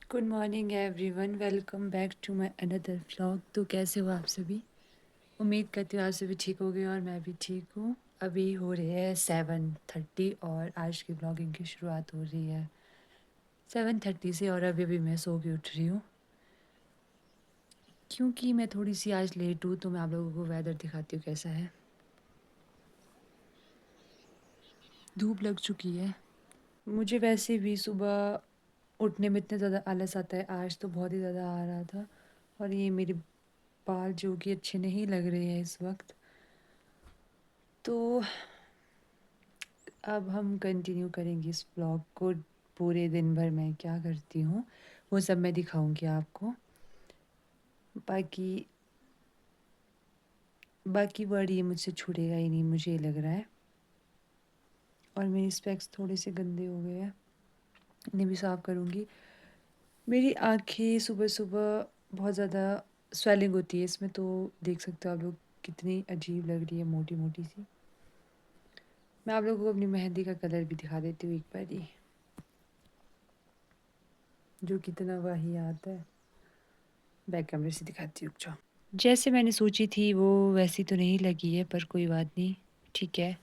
Good morning everyone, welcome back to my another vlog. तो कैसे हो आप सभी? उम्मीद करती हूँ आप सभी ठीक हो गए और मैं भी ठीक हूँ। अभी हो रहे हैं 7:30 और आज की व्लॉगिंग की शुरुआत हो रही है 7:30 से। और अभी अभी मैं सो के उठ रही हूँ क्योंकि मैं थोड़ी सी आज लेट हूँ। तो मैं आप लोगों को वेदर दिखाती हूँ कैसा है। धूप लग चुकी है। मुझे वैसे भी सुबह उठने में इतना ज़्यादा आलस आता है, आज तो बहुत ही ज़्यादा आ रहा था। और ये मेरे बाल जो कि अच्छे नहीं लग रहे हैं इस वक्त। तो अब हम कंटिन्यू करेंगे इस व्लॉग को। पूरे दिन भर मैं क्या करती हूँ वो सब मैं दिखाऊंगी आपको। बाकी बाकी वर्ड ये मुझसे छूटेगा ही नहीं, मुझे ये लग रहा है। और मेरी स्पेक्स थोड़े से गंदे हो गए हैं, इन्हें भी साफ़ करूँगी। मेरी आँखें सुबह सुबह बहुत ज़्यादा स्वेलिंग होती है इसमें, तो देख सकते हो आप लोग कितनी अजीब लग रही है, मोटी मोटी सी। मैं आप लोगों को अपनी मेहंदी का कलर भी दिखा देती हूँ एक बार ही, जो कितना वाहियात है। बैक कैमरे से दिखाती हूँ। अच्छा, जैसे मैंने सोची थी वो वैसी तो नहीं लगी है, पर कोई बात नहीं, ठीक है।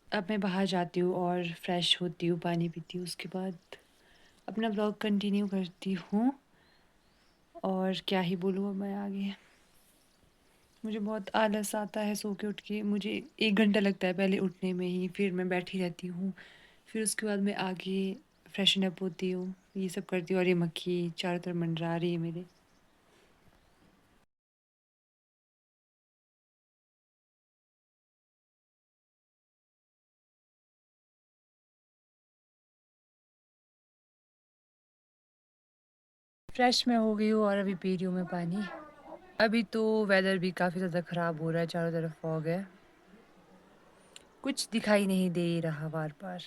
अब मैं बाहर जाती हूँ और फ्रेश होती हूँ, पानी पीती हूँ, उसके बाद अपना ब्लॉग कंटिन्यू करती हूँ। और क्या ही बोलूँ अब मैं आगे। मुझे बहुत आलस आता है सो के उठ के। मुझे 1 घंटा लगता है पहले उठने में ही, फिर मैं बैठी रहती हूँ। फिर उसके बाद मैं आगे फ्रेशन अप होती हूँ, ये सब करती हूँ। और ये मक्खी चारों तरफ मंडरा रही है मेरे। फ्रेश मैं हो गई हूँ और अभी पी रही हूँ मैं पानी। अभी तो वेदर भी काफ़ी ज़्यादा ख़राब हो रहा है, चारों तरफ फॉग है, कुछ दिखाई नहीं दे रहा बार बार।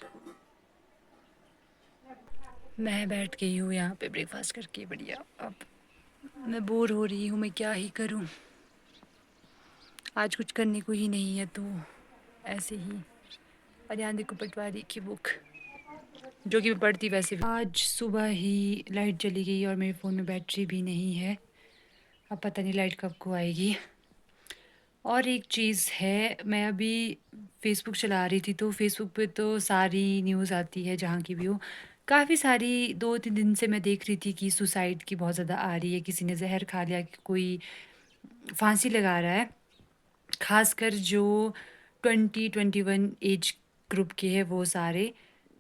मैं बैठ गई हूँ यहाँ पे ब्रेकफास्ट करके बढ़िया। अब मैं बोर हो रही हूँ, मैं क्या ही करूँ। आज कुछ करने को ही नहीं है तो ऐसे ही। और यहाँ देखो पटवारी की बुक, जो कि मैं पढ़ती वैसे भी। आज सुबह ही लाइट चली गई और मेरे फ़ोन में बैटरी भी नहीं है। अब पता नहीं लाइट कब को आएगी। और एक चीज़ है, मैं अभी फ़ेसबुक चला रही थी तो फ़ेसबुक पे तो सारी न्यूज़ आती है जहाँ की भी हो। काफ़ी सारी 2-3 दिन से मैं देख रही थी कि सुसाइड की बहुत ज़्यादा आ रही है, किसी ने ज़हर खा लिया, कि कोई फांसी लगा रहा है। ख़ासकर जो 20-21 एज ग्रुप के हैं वो सारे।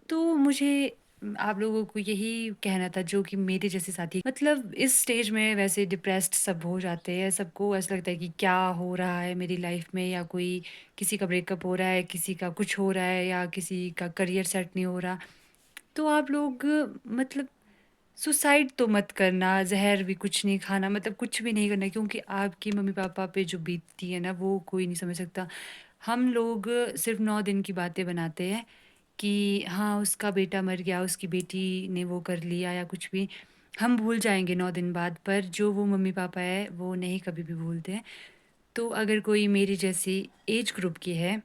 तो मुझे आप लोगों को यही कहना था, जो कि मेरे जैसे साथी मतलब इस स्टेज में वैसे डिप्रेस्ड सब हो जाते हैं। सबको ऐसा लगता है कि क्या हो रहा है मेरी लाइफ में, या कोई किसी का ब्रेकअप हो रहा है, किसी का कुछ हो रहा है, या किसी का करियर सेट नहीं हो रहा। तो आप लोग मतलब सुसाइड तो मत करना, ज़हर भी कुछ नहीं खाना, मतलब कुछ भी नहीं करना, क्योंकि आपके मम्मी-पापा पे जो बीतती है ना वो कोई नहीं समझ सकता। हम लोग सिर्फ़ 9 दिन की बातें बनाते हैं कि हाँ, उसका बेटा मर गया, उसकी बेटी ने वो कर लिया या कुछ भी। हम भूल जाएँगे 9 दिन बाद, पर जो वो मम्मी-पापा हैं वो नहीं कभी भी भूलते हैं। तो अगर कोई मेरी जैसी एज ग्रुप की है,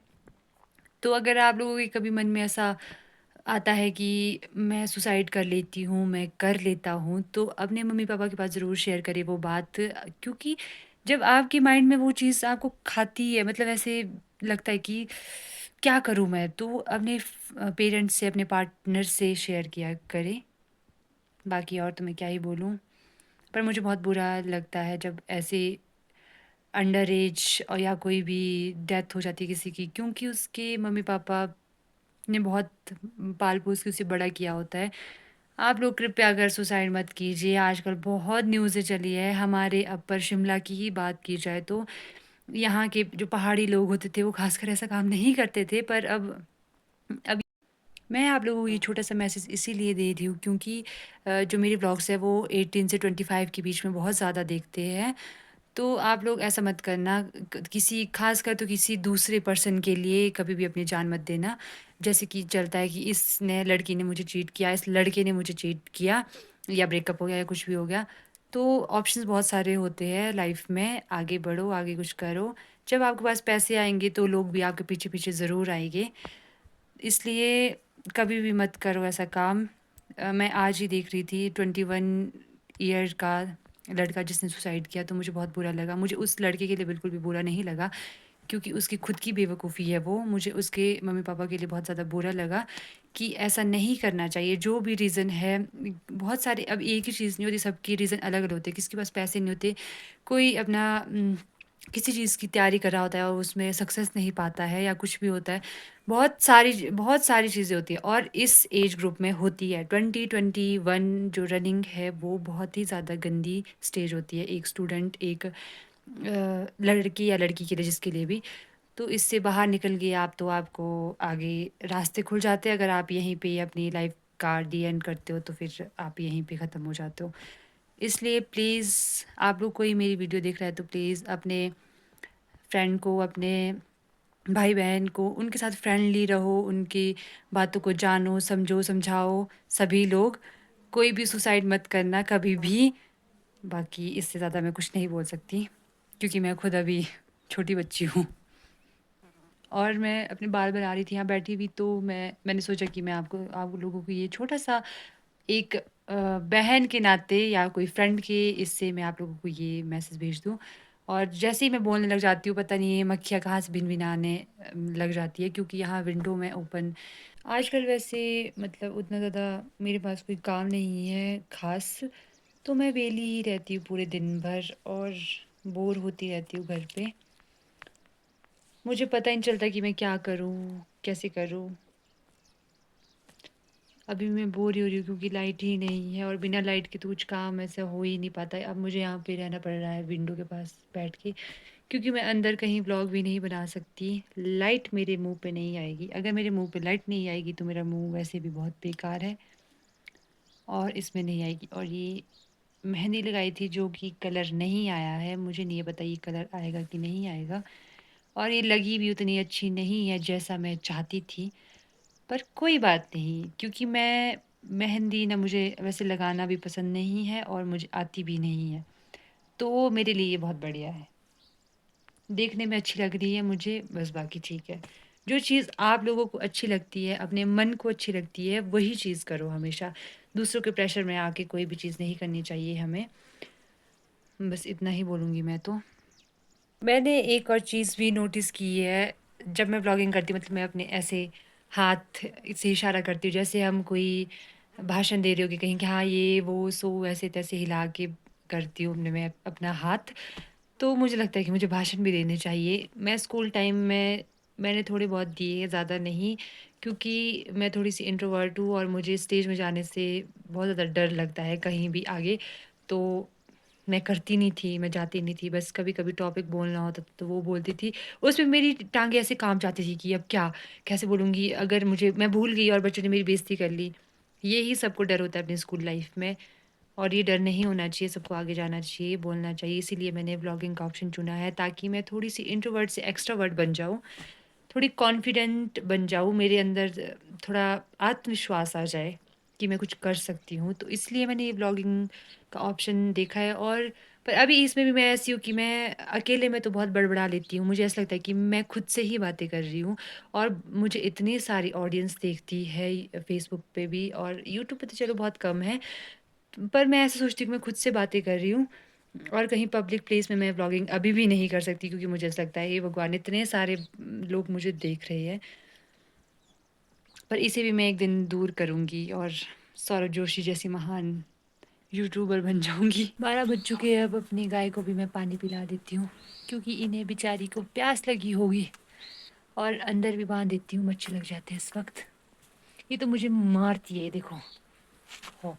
तो अगर आप लोगों के कभी मन में ऐसा आता है कि मैं सुसाइड कर लेती हूँ, मैं कर लेता हूँ, तो अपने मम्मी-पापा के पास ज़रूर शेयर करिए वो बात। क्योंकि जब आपके माइंड में वो चीज़ आपको खाती है, मतलब ऐसे लगता है कि क्या करूँ मैं? तो अपने पेरेंट्स से, अपने पार्टनर से शेयर किया करें। बाकी और तो मैं क्या ही बोलूँ? पर मुझे बहुत बुरा लगता है जब ऐसे अंडर एज और या कोई भी डेथ हो जाती है किसी की, क्योंकि उसके मम्मी-पापा ने बहुत पाल-पोस के उसे बड़ा किया होता है। आप लोग कृपया अगर सुसाइड मत कीजिए। आजकल बहुत न्यूज़ें चली है। हमारे अपर शिमला की ही बात की जाए तो यहाँ के जो पहाड़ी लोग होते थे वो ख़ासकर ऐसा काम नहीं करते थे, पर अब मैं आप लोगों को ये छोटा-सा मैसेज इसीलिए दे रही हूँ क्योंकि जो मेरे व्लॉग्स हैं वो 18 से 25 के बीच में बहुत ज़्यादा देखते हैं। तो आप लोग ऐसा मत करना, किसी ख़ासकर तो किसी दूसरे पर्सन के लिए कभी भी अपनी जान मत देना। जैसे कि चलता है कि इसने लड़की ने मुझे चीट किया, इस लड़के ने मुझे चीट किया, या ब्रेकअप हो गया या कुछ भी हो गया। तो ऑप्शंस बहुत सारे होते हैं लाइफ़ में, आगे बढ़ो, आगे कुछ करो। जब आपके पास पैसे आएँगे तो लोग भी आपके पीछे-पीछे ज़रूर आएँगे। इसलिए कभी भी मत करो ऐसा काम। मैं आज ही देख रही थी 21 ईयर का लड़का जिसने सुसाइड किया, तो मुझे बहुत बुरा लगा। मुझे उस लड़के के लिए बिल्कुल भी बुरा नहीं लगा, क्योंकि उसकी खुद की बेवकूफ़ी है वो। मुझे उसके मम्मी-पापा के लिए बहुत ज़्यादा बुरा लगा कि ऐसा नहीं करना चाहिए। जो भी रीज़न है, बहुत सारे, अब एक ही चीज़ नहीं होती, सबके रीज़न अलग-अलग होते हैं। किसी के पास पैसे नहीं होते, कोई अपना किसी चीज़ की तैयारी कर रहा होता है और उसमें सक्सेस नहीं पाता है, या कुछ भी होता है। बहुत सारी चीज़ें होती हैं और इस एज ग्रुप में होती है। 20-21 जो रनिंग है वो बहुत ही ज़्यादा गंदी स्टेज होती है, एक स्टूडेंट, एक लड़की या लड़की के लिए, जिसके लिए भी। तो इससे बाहर निकल गए आप तो आपको आगे रास्ते खुल जाते हैं। अगर आप यहीं पे अपनी लाइफ का डी एंड करते हो तो फिर आप यहीं पे ख़त्म हो जाते हो। इसलिए प्लीज़, आप लोग कोई मेरी वीडियो देख रहा है तो प्लीज़ अपने फ्रेंड को, अपने भाई-बहन को, उनके साथ फ्रेंडली रहो, उनकी बातों को जानो, समझो, समझाओ सभी लोग। कोई भी सुसाइड मत करना कभी भी। बाकी इससे ज़्यादा मैं कुछ नहीं बोल सकती, क्योंकि मैं खुद अभी छोटी बच्ची हूँ। और मैं अपने बाल बना रही थी यहाँ बैठी हुई, तो मैंने सोचा कि मैं आप लोगों को ये छोटा-सा एक बहन के नाते या कोई फ्रेंड के इससे मैं आप लोगों को ये मैसेज भेज दूँ। और जैसे ही मैं बोलने लग जाती हूँ, पता नहीं ये मक्खियाँ कहाँ से भिनभिनाने लग जाती है, क्योंकि यहाँ विंडो में ओपन। आजकल वैसे मतलब उतना ज़्यादा मेरे पास कोई काम नहीं है ख़ास, तो मैं वेली ही रहती हूँ पूरे दिन भर और बोर होती रहती हूँ घर पे। मुझे पता ही नहीं चलता कि मैं क्या करूँ, कैसे करूँ? अभी मैं बोर ही हो रही हूँ, क्योंकि लाइट ही नहीं है और बिना लाइट के तो कुछ काम ऐसा हो ही नहीं पाता है। अब मुझे यहाँ पे रहना पड़ रहा है विंडो के पास बैठ के, क्योंकि मैं अंदर कहीं व्लॉग भी नहीं बना सकती। लाइट मेरे मुँह पे नहीं आएगी। अगर मेरे मुँह पे लाइट नहीं आएगी तो मेरा मुँह वैसे भी बहुत बेकार है और इसमें नहीं आएगी। और ये मेहंदी लगाई थी जो कि कलर नहीं आया है। मुझे नहीं पता ये कलर आएगा कि नहीं आएगा, और ये लगी भी उतनी अच्छी नहीं है जैसा मैं चाहती थी। पर कोई बात नहीं, क्योंकि मैं मेहंदी ना, मुझे वैसे लगाना भी पसंद नहीं है और मुझे आती भी नहीं है। तो मेरे लिए ये बहुत बढ़िया है। देखने में अच्छी लग रही है मुझे, बस बाकी ठीक है। जो चीज़ आप लोगों को अच्छी लगती है, अपने मन को अच्छी लगती है, वही चीज़ करो हमेशा। दूसरों के प्रेशर में आके कोई भी चीज़ नहीं करनी चाहिए हमें। बस इतना ही बोलूँगी मैं तो। मैंने एक और चीज़ भी नोटिस की है, जब मैं व्लॉगिंग करती हूँ, मतलब मैं अपने ऐसे हाथ से इशारा करती हूँ, जैसे हम कोई भाषण दे रहे हो कि कहीं कि हाँ, ये, वो, सो, ऐसे-तैसे हिला के करती हूँ मैं अपना हाथ। तो मुझे लगता है कि मुझे भाषण भी देने चाहिए। मैं स्कूल टाइम में मैंने थोड़े बहुत दिए, ज़्यादा नहीं, क्योंकि मैं थोड़ी-सी इंट्रोवर्ट हूँ और मुझे स्टेज में जाने से बहुत ज़्यादा डर लगता है कहीं भी आगे। तो मैं करती नहीं थी, मैं जाती नहीं थी, बस कभी-कभी टॉपिक बोलना होता था तो वो बोलती थी। उसमें मेरी टाँगें ऐसे काँप जाती थी कि अब क्या, कैसे बोलूँगी? अगर मुझे मैं भूल गई और बच्चों ने मेरी बेइज़्ज़ती कर ली। यही सबको डर होता है अपनी स्कूल लाइफ़ में, और ये डर नहीं होना चाहिए, सबको आगे जाना चाहिए, बोलना चाहिए। इसीलिए मैंने व्लॉगिंग का ऑप्शन चुना है, ताकि मैं थोड़ी-सी इंट्रोवर्ट से एक्सट्रोवर्ट बन जाऊँ, थोड़ी कॉन्फिडेंट बन जाऊँ, मेरे अंदर थोड़ा आत्मविश्वास आ जाए कि मैं कुछ कर सकती हूँ। तो इसलिए मैंने ये व्लॉगिंग का ऑप्शन देखा है। और पर अभी इसमें भी मैं ऐसी हूँ कि मैं अकेले में तो बहुत बड़बड़ा लेती हूँ। मुझे ऐसा लगता है कि मैं खुद से ही बातें कर रही हूँ, और मुझे इतनी सारी ऑडियंस देखती है फ़ेसबुक पे भी, और यूट्यूब पे तो चलो बहुत कम है। पर मैं ऐसा सोचती हूँ कि मैं खुद से बातें कर रही हूँ, और कहीं पब्लिक प्लेस में मैं व्लॉगिंग अभी भी नहीं कर सकती, क्योंकि मुझे ऐसा लगता है हे भगवान, इतने सारे लोग मुझे देख रहे हैं। पर इसे भी मैं एक दिन दूर करूँगी और सौरभ जोशी जैसी महान यूट्यूबर बन जाऊँगी। 12 बज चुके हैं, अब अपनी गाय को भी मैं पानी पिला देती हूँ, क्योंकि इन्हें बेचारी को प्यास लगी होगी, और अंदर भी बाँध देती हूँ, मच्छर लग जाते हैं इस वक़्त। ये तो मुझे मारती है, ये देखो। हो